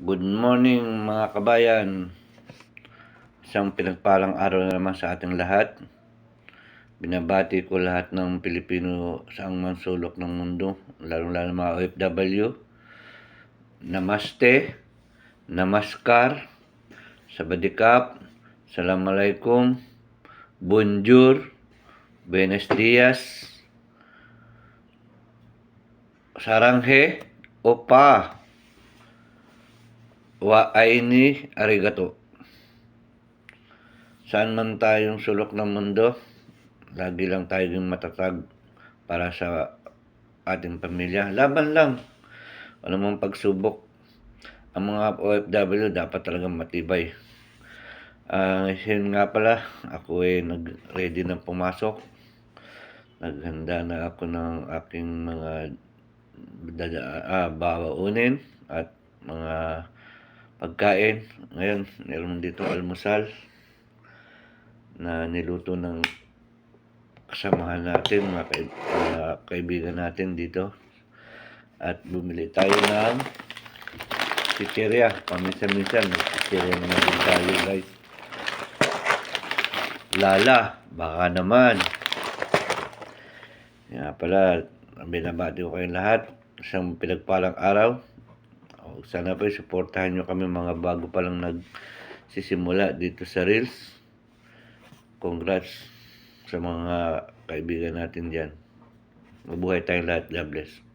Good morning mga kabayan. Isang pinagpalang araw na naman sa ating lahat. Binabati ko lahat ng Pilipino sa ang sulok ng mundo, lalo-lalo mga OFW. Namaste, namaskar, sabadikap, assalamualaikum, bonjour, buenos dias, saranghe, opa, wa aini arigato. Saan man tayong sulok ng mundo, lagi lang tayong matatag para sa ating pamilya. Laban lang. Anumang pagsubok. Ang mga OFW dapat talagang matibay. Yun nga pala, ako nag-ready na pumasok. Naghanda na ako ng aking mga babaunin at mga pagkain. Ngayon, meron dito almusal na niluto ng kasamahan natin, mga kaibigan natin dito. At bumili tayo ng chichirya. Paminsan-minsan, may chichirya naman din tayo, guys. Lala, baka naman. Nga pala, binabati ko kayong lahat. Isang pinagpalang araw. Sana po supportahan nyo kami mga bago pa lang nagsisimula dito sa Reels. Congrats sa mga kaibigan natin dyan. Mabuhay tayong lahat. God bless.